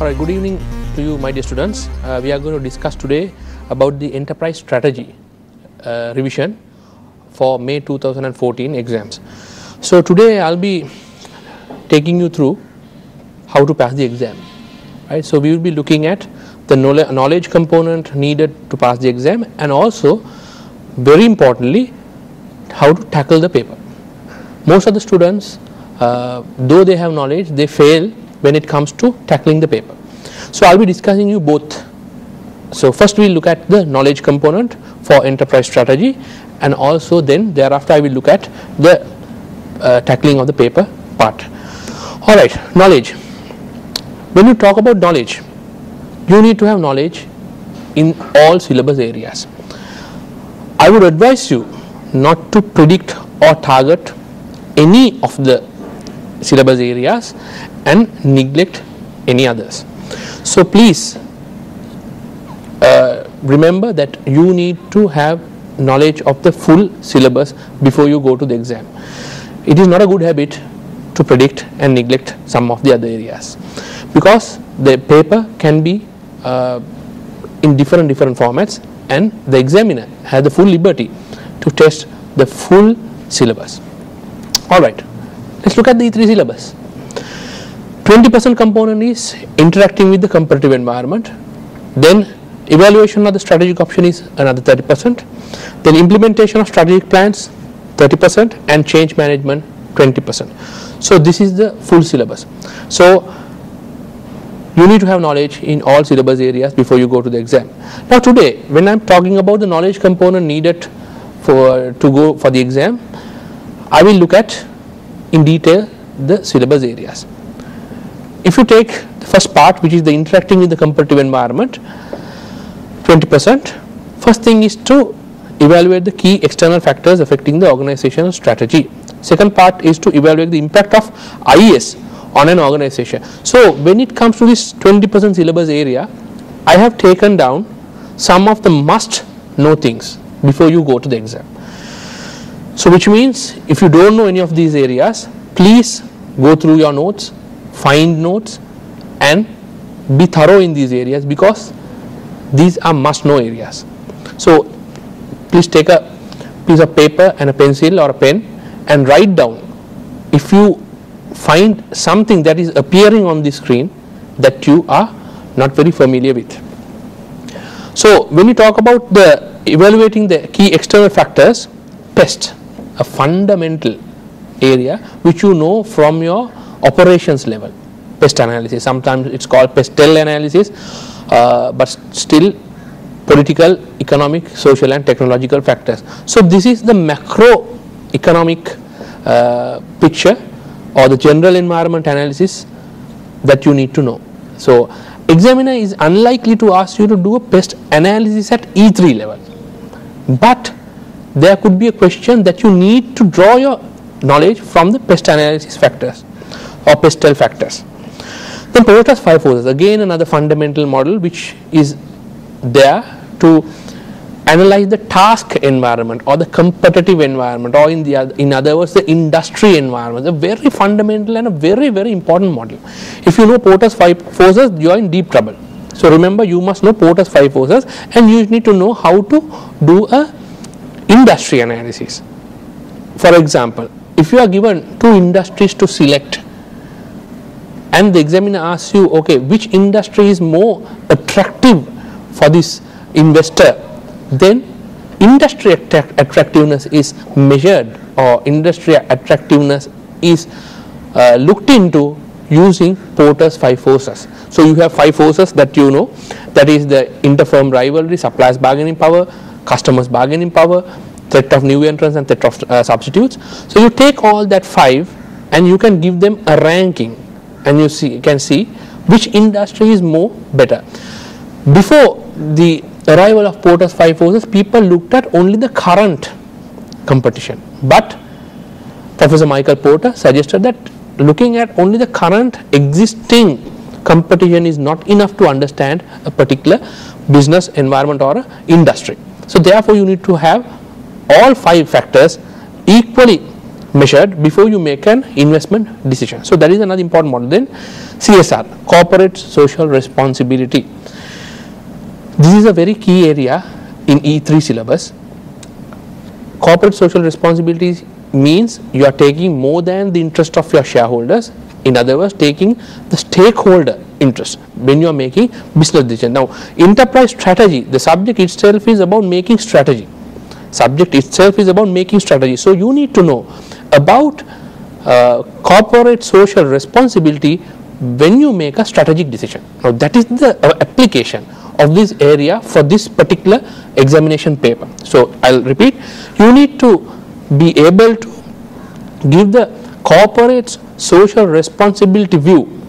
Alright, good evening to you, my dear students. We are going to discuss today about the enterprise strategy revision for May 2014 exams. So today I'll be taking you through how to pass the exam. Right? So we will be looking at the knowledge component needed to pass the exam, and also very importantly how to tackle the paper. Most of the students, though they have knowledge, they fail when it comes to tackling the paper. So I'll be discussing you both. So first we'll look at the knowledge component for enterprise strategy, and also then thereafter I will look at the tackling of the paper part. Alright, knowledge. When you talk about knowledge, you need to have knowledge in all syllabus areas. I would advise you not to predict or target any of the syllabus areas and neglect any others. So please remember that you need to have knowledge of the full syllabus before you go to the exam. It is not a good habit to predict and neglect some of the other areas, because the paper can be in different formats, and the examiner has the full liberty to test the full syllabus. Alright, let's look at the E3 syllabus. 20% component is interacting with the competitive environment, then evaluation of the strategic option is another 30%, then implementation of strategic plans 30%, and change management 20%. So this is the full syllabus. So you need to have knowledge in all syllabus areas before you go to the exam. Now today, when I am talking about the knowledge component needed to go for the exam, I will look at in detail the syllabus areas. If you take the first part, which is the interacting with the competitive environment, 20%, first thing is to evaluate the key external factors affecting the organizational strategy. Second part is to evaluate the impact of IES on an organization. So when it comes to this 20% syllabus area, I have taken down some of the must know things before you go to the exam. So which means if you don't know any of these areas, please go through your notes, find notes, and be thorough in these areas, because these are must know areas. So please take a piece of paper and a pencil or a pen and write down if you find something that is appearing on the screen that you are not very familiar with. So when you talk about the evaluating the key external factors, PEST, a fundamental area which you know from your operations level, PEST analysis. Sometimes it's called PESTEL analysis, but still political, economic, social and technological factors. So this is the macroeconomic picture or the general environment analysis that you need to know. So examiner is unlikely to ask you to do a PEST analysis at E3 level, but there could be a question that you need to draw your knowledge from the PEST analysis factors or PESTEL factors. Then Toyota's 5 forces, again another fundamental model which is there to analyze the task environment or the competitive environment, or in other words the industry environment. A very fundamental and a very important model. If you know Porter's 5 forces, you are in deep trouble. So remember, you must know Porter's 5 forces, and you need to know how to do a industry analysis. For example, if you are given 2 industries to select, and the examiner asks you, okay, which industry is more attractive for this investor, then industry attractiveness is measured, or industry attractiveness is looked into using Porter's 5 forces. So you have 5 forces that you know, that is the interfirm rivalry, suppliers bargaining power, customers bargaining power, threat of new entrants and threat of substitutes. So you take all that 5 and you can give them a ranking, and you can see which industry is more better. Before the arrival of Porter's 5 forces, people looked at only the current competition, but Professor Michael Porter suggested that looking at only the current existing competition is not enough to understand a particular business environment or industry. So therefore you need to have all 5 factors equally measured before you make an investment decision. So that is another important model. Then CSR, corporate social responsibility. This is a very key area in E3 syllabus. Corporate social responsibility means you are taking more than the interest of your shareholders. In other words, taking the stakeholder interest when you are making business decision. Now, enterprise strategy, the subject itself is about making strategy. Subject itself is about making strategy. So you need to know about corporate social responsibility when you make a strategic decision. Now, that is the application of this area for this particular examination paper. So I'll repeat, you need to be able to give the corporate social responsibility view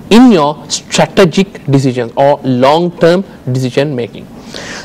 in your strategic decisions or long-term decision making.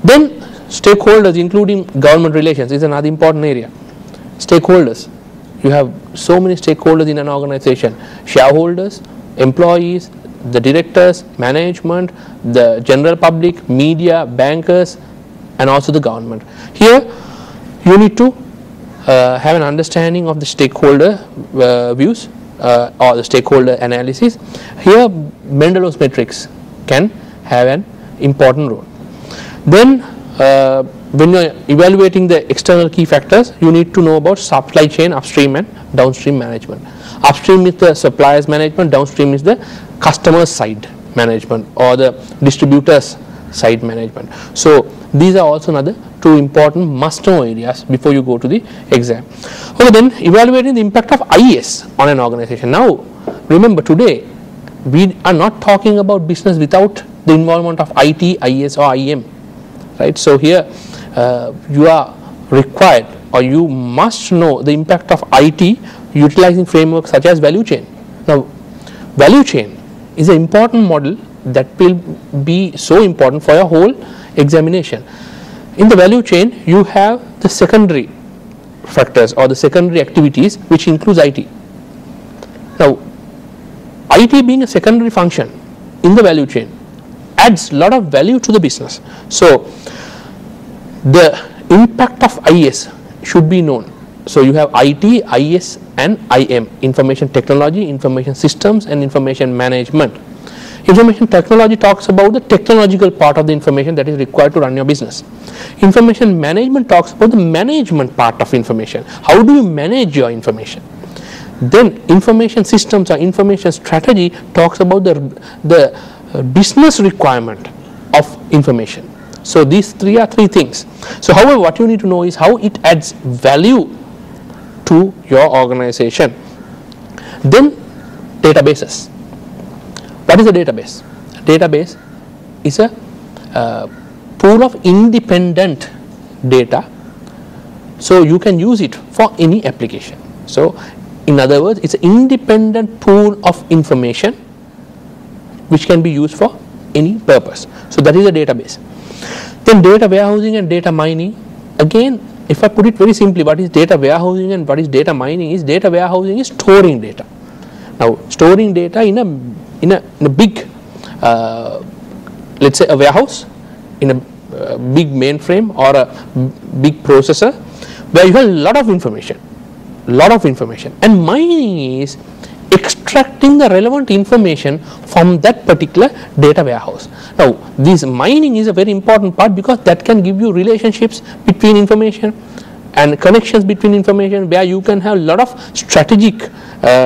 Then stakeholders, including government relations, is another important area. Stakeholders, you have so many stakeholders in an organization: shareholders, employees, the directors, management, the general public, media, bankers, and also the government. Here you need to have an understanding of the stakeholder views or the stakeholder analysis. Here Mendelow's matrix can have an important role. Then when you are evaluating the external key factors, you need to know about supply chain, upstream and downstream management. Upstream is the suppliers management, downstream is the customer side management or the distributors side management. So these are also another two important must know areas before you go to the exam. Okay, then evaluating the impact of IS on an organization. Now remember, today we are not talking about business without the involvement of IT, IS or IM, right? So here you are required or you must know the impact of IT utilizing frameworks such as value chain. Now value chain is an important model that will be so important for your whole examination. In the value chain you have the secondary factors or the secondary activities which includes IT. Now IT being a secondary function in the value chain adds a lot of value to the business. So the impact of IS should be known. So you have IT, IS and IM, information technology, information systems and information management. Information technology talks about the technological part of the information that is required to run your business. Information management talks about the management part of information. How do you manage your information? Then information systems or information strategy talks about the business requirement of information. So these three things. So however, what you need to know is how it adds value to your organization. Then databases. What is a database? A database is a pool of independent data, so you can use it for any application. So in other words, it's an independent pool of information which can be used for any purpose. So that is a database. Then data warehousing and data mining. Again, if I put it very simply, what is data warehousing and what is data mining is, data warehousing is storing data. Now storing data in a big let's say a warehouse, in a big mainframe or a big processor where you have a lot of information, and mining is extracting the relevant information from that particular data warehouse. Now this mining is a very important part because that can give you relationships between information and connections between information where you can have a lot of strategic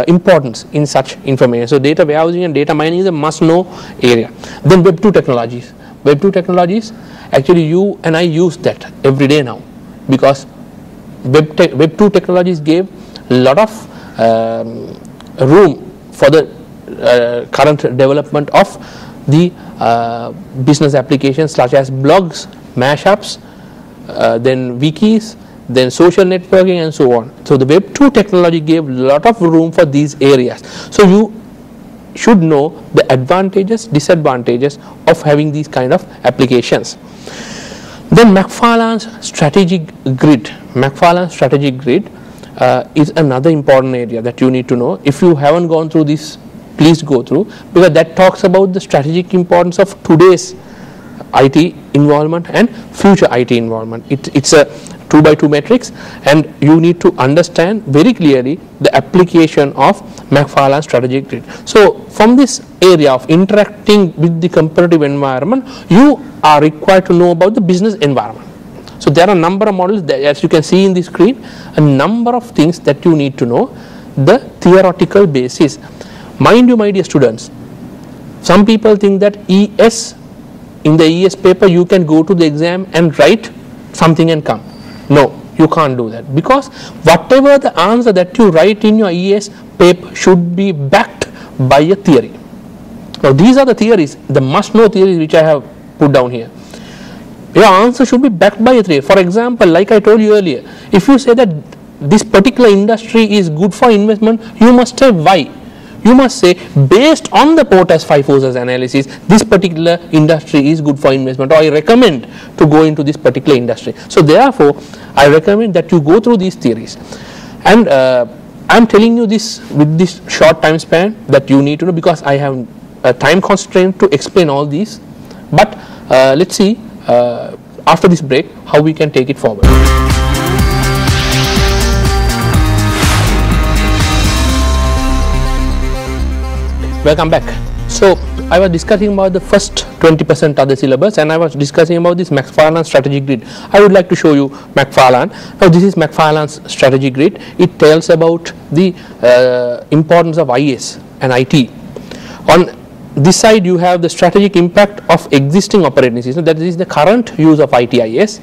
importance in such information. So data warehousing and data mining is a must know area. Then Web 2 technologies. Web 2 technologies, actually you and I use that every day now, because Web 2 technologies gave a lot of room for the current development of the business applications such as blogs, mashups, then wikis, then social networking and so on. So the Web 2 technology gave a lot of room for these areas. So you should know the advantages, disadvantages of having these kind of applications. Then McFarlane's strategic grid. McFarlane's strategic grid is another important area that you need to know. If you haven't gone through this, please go through, because that talks about the strategic importance of today's IT involvement and future IT involvement. It's a 2 by 2 matrix, and you need to understand very clearly the application of McFarland's strategic grid. So from this area of interacting with the competitive environment, you are required to know about the business environment. So there are a number of models that, as you can see in the screen, a number of things that you need to know, the theoretical basis. Mind you, my dear students, some people think that ES, in the ES paper you can go to the exam and write something and come. No, you can't do that, because whatever the answer that you write in your ES paper should be backed by a theory. Now these are the theories, the must know theories which I have put down here. Your answer should be backed by a theory. For example, like I told you earlier, if you say that this particular industry is good for investment, you must say why. You must say, based on the Porter's 5 forces analysis, this particular industry is good for investment, or I recommend to go into this particular industry. So therefore, I recommend that you go through these theories. And I am telling you this with this short time span that you need to know, because I have a time constraint to explain all these. But let's see after this break how we can take it forward. Welcome back. So I was discussing about the first 20% of the syllabus, and I was discussing about this McFarland's strategy grid. I would like to show you McFarland. Now this is McFarland's strategy grid. It tells about the importance of IS and IT. On this side you have the strategic impact of existing operating system, that is the current use of ITIS,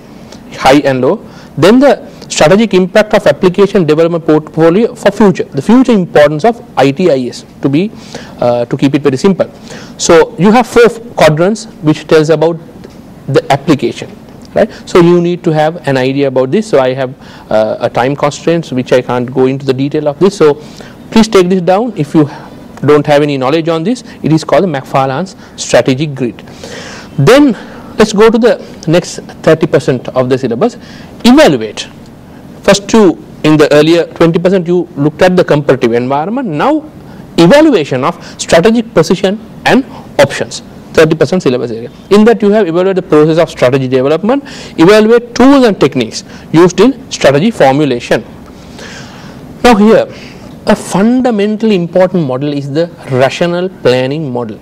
high and low. Then the strategic impact of application development portfolio for future, the future importance of ITIS, to keep it very simple. So you have 4 quadrants which tells about the application, right? So you need to have an idea about this. So I have a time constraints which I can't go into the detail of this. So please take this down if you don't have any knowledge on this. It is called the McFarland's strategic grid. Then let's go to the next 30% of the syllabus. Evaluate. First two, in the earlier 20% you looked at the comparative environment. Now evaluation of strategic position and options, 30% syllabus area. In that you have evaluated the process of strategy development, evaluate tools and techniques used in strategy formulation. Now here a fundamentally important model is the rational planning model.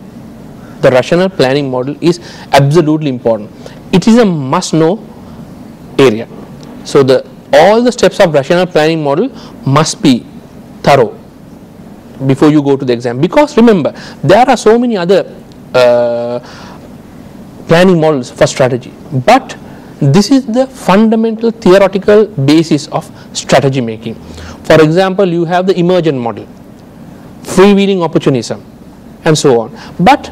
The rational planning model is absolutely important. It is a must know area. So all the steps of rational planning model must be thorough before you go to the exam, because remember there are so many other planning models for strategy, but this is the fundamental theoretical basis of strategy making. For example, you have the emergent model, freewheeling opportunism and so on, but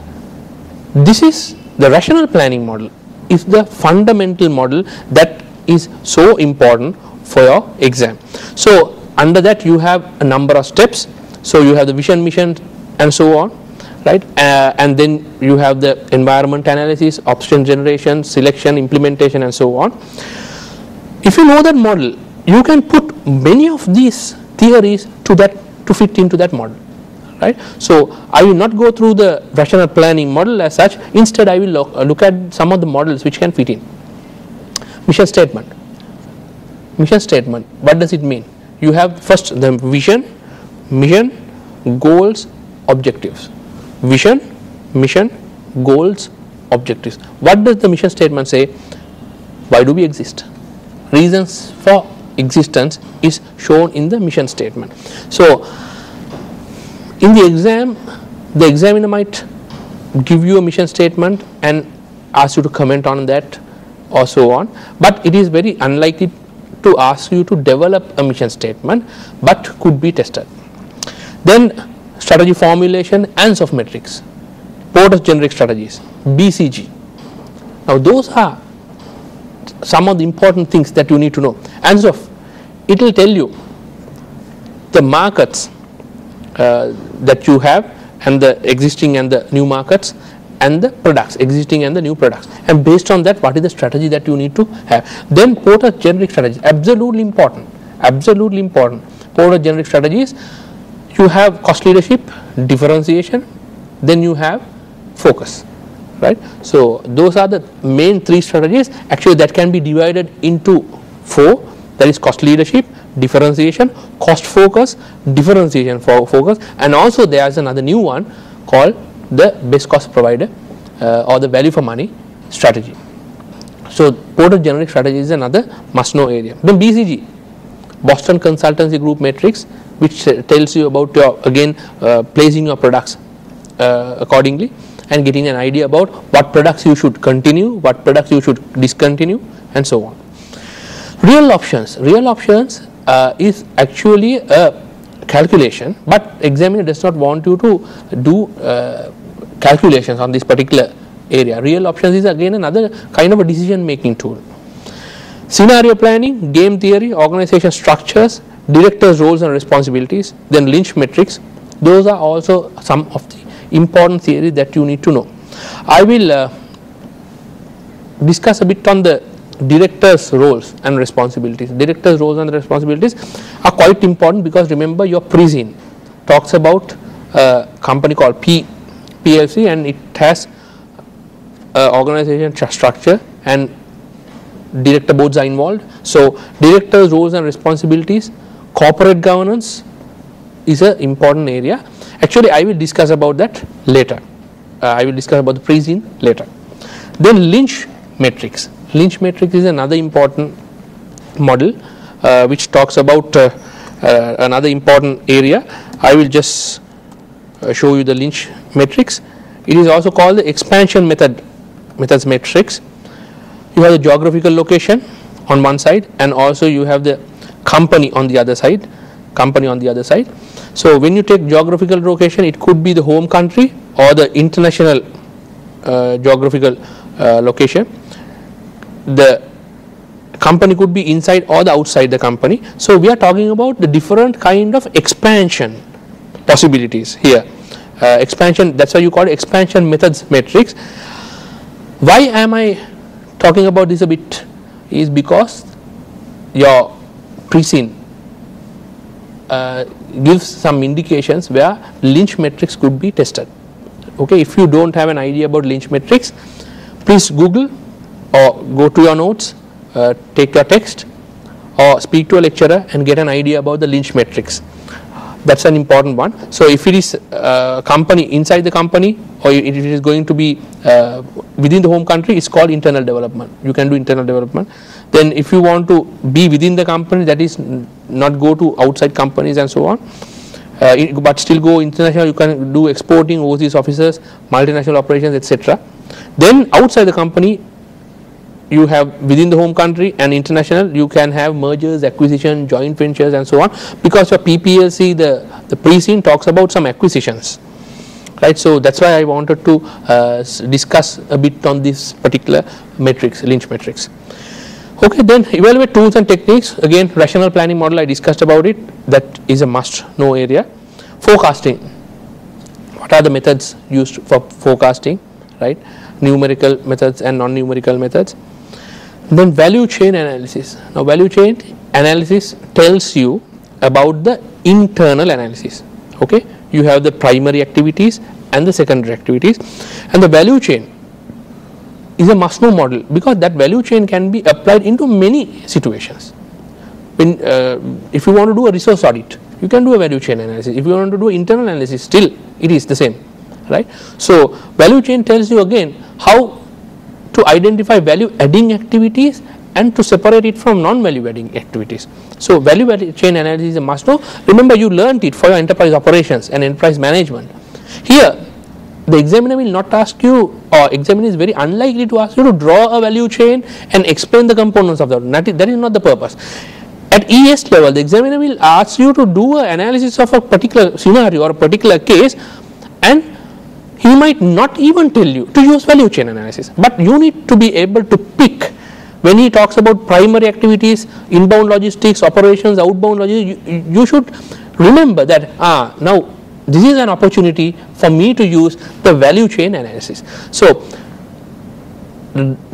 this is the rational planning model is the fundamental model that is so important for your exam. So under that you have a number of steps. So you have the vision, mission and so on, right? And then you have the environment analysis, option generation, selection, implementation and so on. If you know that model, you can put many of these theories to fit into that model, right? So I will not go through the rational planning model as such. Instead I will look at some of the models which can fit in. Mission statement. Mission statement, what does it mean? You have first the vision, mission, goals, objectives. Vision, mission, goals, objectives. What does the mission statement say? Why do we exist? Reasons for existence is shown in the mission statement. So in the examiner might give you a mission statement and ask you to comment on that or so on, but it is very unlikely to ask you to develop a mission statement, but could be tested. Then strategy formulation and soft metrics, Porter's generic strategies, BCG. Now those are some of the important things that you need to know. And so it will tell you the markets that you have, and the existing and the new markets, and the products, existing and the new products, and based on that what is the strategy that you need to have. Then Porter's generic strategies, absolutely important, absolutely important. Porter's generic strategies, you have cost leadership, differentiation, then you have focus, right? So those are the main 3 strategies actually that can be divided into 4, that is cost leadership, differentiation, cost focus, differentiation focus, and also there is another new one called the best cost provider or the value for money strategy. So portrait generic strategy is another must know area. Then BCG, Boston Consultancy Group Matrix, which tells you about your again placing your products accordingly and getting an idea about what products you should continue, what products you should discontinue, and so on. Real options is actually a calculation, but examiner does not want you to do calculations on this particular area. Real options is again another kind of a decision making tool. Scenario planning, game theory, organization structures, directors' roles and responsibilities, then Lynch metrics. Those are also some of the important theories that you need to know. I will discuss a bit on the directors' roles and responsibilities. Directors' roles and responsibilities are quite important because remember your pre-scene talks about a company called PLC, and it has organization structure and director boards are involved. So directors' roles and responsibilities, corporate governance is an important area. Actually, I will discuss about that later. I will discuss about the pre-scene later. Then Lynch metrics. Lynch metrics is another important model which talks about another important area. I will just show you the Lynch metrics. It is also called the expansion methods matrix. You have the geographical location on one side, and also you have the company on the other side. So when you take geographical location, it could be the home country or the international geographical location. The company could be inside or the outside the company. So we are talking about the different kind of expansion possibilities here. Expansion, that's why you call it expansion methods matrix. Why am I talking about this a bit? Is because your pre-scene gives some indications where Lynch metrics could be tested. Okay, if you don't have an idea about Lynch metrics, please Google or go to your notes, take your text or speak to a lecturer and get an idea about the Lynch metrics. That's an important one. So if it is a company inside the company, or if it is going to be within the home country, it's called internal development. You can do internal development. Then if you want to be within the company, that is not go to outside companies and so on, but still go international, you can do exporting, overseas officers, multinational operations, etc. Then outside the company, you have within the home country and international, you can have mergers, acquisition, joint ventures, and so on, because your PPLC, the pre-scene talks about some acquisitions, right? So that's why I wanted to discuss a bit on this particular matrix, Lynch matrix. Okay, then evaluate tools and techniques. Again, rational planning model, I discussed about it. That is a must know area. Forecasting. What are the methods used for forecasting, right? Numerical methods and non-numerical methods. Then value chain analysis. Now value chain analysis tells you about the internal analysis. Okay, you have the primary activities and the secondary activities, and the value chain is a must know model because that value chain can be applied into many situations. When if you want to do a resource audit, you can do a value chain analysis. If you want to do internal analysis, still it is the same, right? So value chain tells you again how to identify value adding activities and to separate it from non-value adding activities. So value chain analysis is a must know. Remember, you learned it for your enterprise operations and enterprise management. Here the examiner will not ask you, or examiner is very unlikely to ask you to draw a value chain and explain the components of that. That is not the purpose. At ES level, the examiner will ask you to do an analysis of a particular scenario or a particular case, and he might not even tell you to use value chain analysis, but you need to be able to pick. When he talks about primary activities, inbound logistics, operations, outbound logistics, you should remember that now this is an opportunity for me to use the value chain analysis. So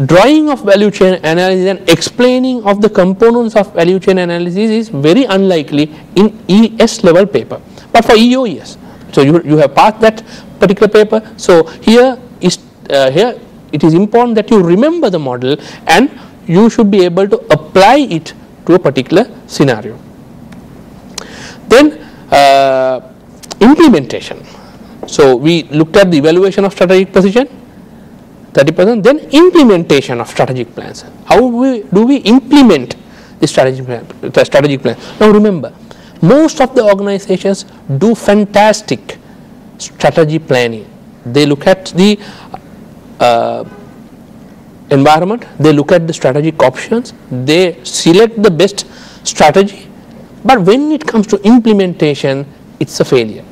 drawing of value chain analysis and explaining of the components of value chain analysis is very unlikely in ES level paper, but for EO, yes. So you have passed that particular paper. So here it is important that you remember the model and you should be able to apply it to a particular scenario. Then implementation. So we looked at the evaluation of strategic position, 30%, then implementation of strategic plans. How do we implement the strategic plan? Now remember, most of the organizations do fantastic strategy planning. They look at the environment, they look at the strategic options, they select the best strategy, but when it comes to implementation, it's a failure.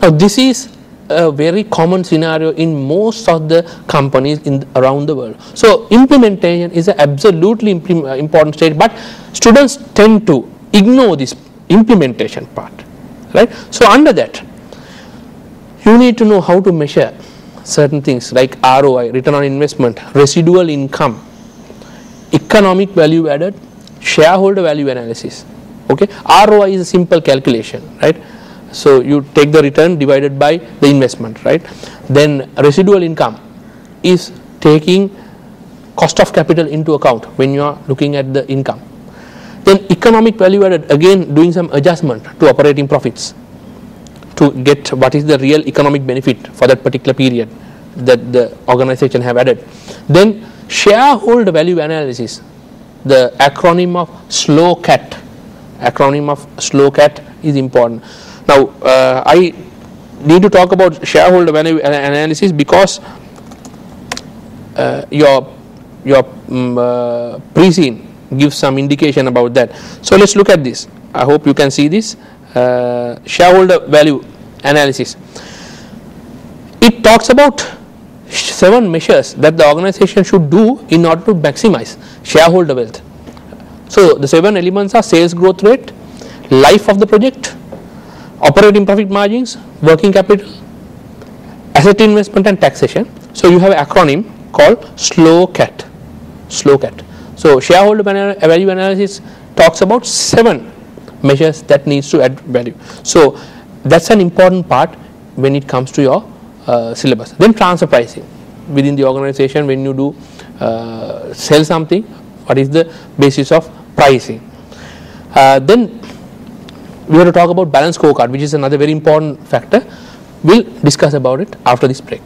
Now this is a very common scenario in most of the companies around the world. So implementation is an absolutely important stage, but students tend to ignore this implementation part, right? So under that, you need to know how to measure certain things like ROI, return on investment, residual income, economic value added, shareholder value analysis. Okay, ROI is a simple calculation, right? So you take the return divided by the investment, right? Then residual income is taking cost of capital into account when you are looking at the income. Then economic value added, again doing some adjustment to operating profits to get what is the real economic benefit for that particular period that the organization have added. Then shareholder value analysis, the acronym of SLOCAT. Acronym of SLOCAT is important. Now I need to talk about shareholder value analysis because your pre-scene gives some indication about that. So let's look at this. I hope you can see this shareholder value analysis. It talks about 7 measures that the organization should do in order to maximize shareholder wealth. So the 7 elements are sales growth rate, life of the project, operating profit margins, working capital, asset investment and taxation. So you have an acronym called SLOCAT. SLOCAT. So shareholder value analysis talks about 7 measures that needs to add value. So that's an important part when it comes to your syllabus. Then transfer pricing within the organization. When you do sell something, what is the basis of pricing? Then we have to talk about balance scorecard, which is another very important factor. We'll discuss about it after this break.